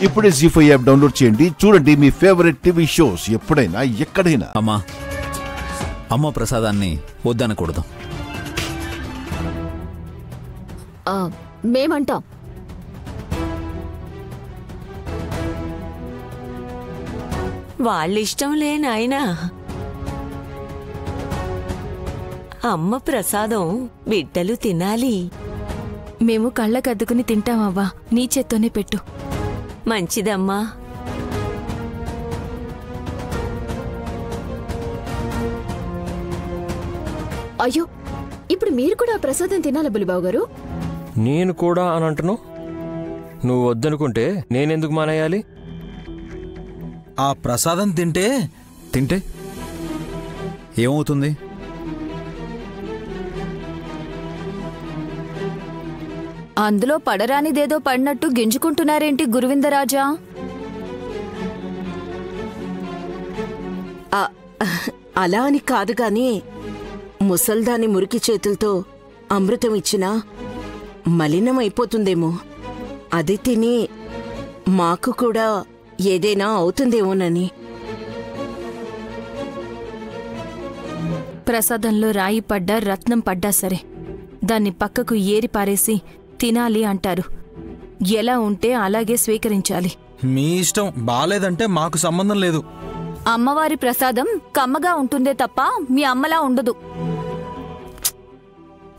ఇప్పుడే జీ5 app download చేయండి. చూడండి మీ ఫేవరెట్ టీవీ షోస్ ఎప్పుడైనా ఎక్కడైనా. అమ్మ ప్రసాదాన్ని వద్దనకూడదు. మేమంటాం. వాళ్ళిష్టం లేనాయనా. అమ్మ ప్రసాదం బిడ్డలు తినాలి. మేము కళ్ళకద్దుకుని తింటామవ్వా, నీ చేత్తోనే పెట్టు. మంచిదమ్మా. అయ్యో, ఇప్పుడు మీరు కూడా ప్రసాదం తినాలా బులిబాబు గారు? నేను కూడా అని అంటున్నావు. నువ్వు వద్దనుకుంటే నేనెందుకు మానేయాలి? ఆ ప్రసాదం తింటే ఏమవుతుంది? అందులో పడరానిదేదో పడినట్టు గింజుకుంటున్నారేంటి గురువిందరాజా? అలా అని కాదు గాని, ముసల్దాని మురికి చేతులతో అమృతం ఇచ్చినా మలినమైపోతుందేమో. అది తిని మాకు కూడా ఏదైనా అవుతుందేమోనని. ప్రసాదంలో రాయి పడ్డా రత్నం పడ్డా సరే, దాన్ని పక్కకు ఏరి పారేసి తినాలి అంటారు. ఎలా ఉంటే అలాగే స్వీకరించాలి. మీ ఇష్టం. బాలేదంటే మాకు సంబంధం లేదు. అమ్మవారి ప్రసాదం కమ్మగా ఉంటుందే తప్ప మీ అమ్మలా ఉండదు.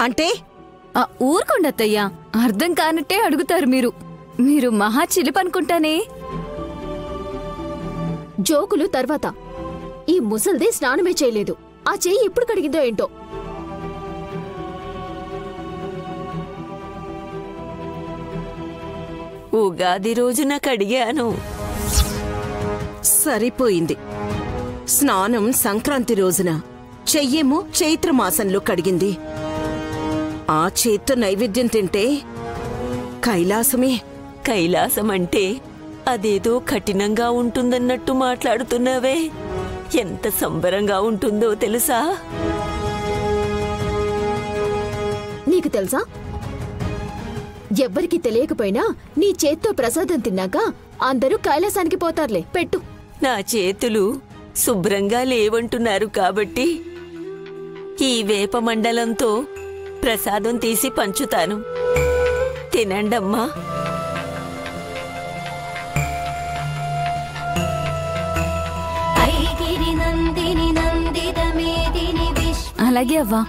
అంటే ఊరుకోండత్తయ్యా, అర్థం కానట్టే అడుగుతారు మీరు. మీరు మహా చిలిపనుకుంటానే. జోకులు తర్వాత. ఈ ముసల్దే స్నానమే చేయలేదు. ఆ చెయ్యి ఎప్పుడు కడిగిందో ఏంటో. ఉగాది రోజున కడిగాను. సరిపోయింది. స్నానం సంక్రాంతి రోజున, చెయ్యేమో చైత్రమాసంలో కడిగింది. ఆ చేత్తో నైవేద్యం తింటే కైలాసమే. కైలాసమంటే అదేదో కఠినంగా ఉంటుందన్నట్టు మాట్లాడుతున్నావే. ఎంత సంబరంగా ఉంటుందో తెలుసా? నీకు తెలుసా? ఎవ్వరికి తెలియకపోయినా నీ చేత్తో ప్రసాదం తిన్నాక అందరూ కైలాసానికి పోతారులే. పెట్టు. నా చేతులు శుభ్రంగా లేవంటున్నారు కాబట్టి ఈ వేప మండలంతో ప్రసాదం తీసి పంచుతాను. తినండమ్మా. అలాగే అవ్వా.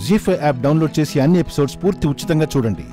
జీ5 యాప్ డౌన్లోడ్ చేసి అన్ని ఎపిసోడ్స్ పూర్తి ఉచితంగా చూడండి.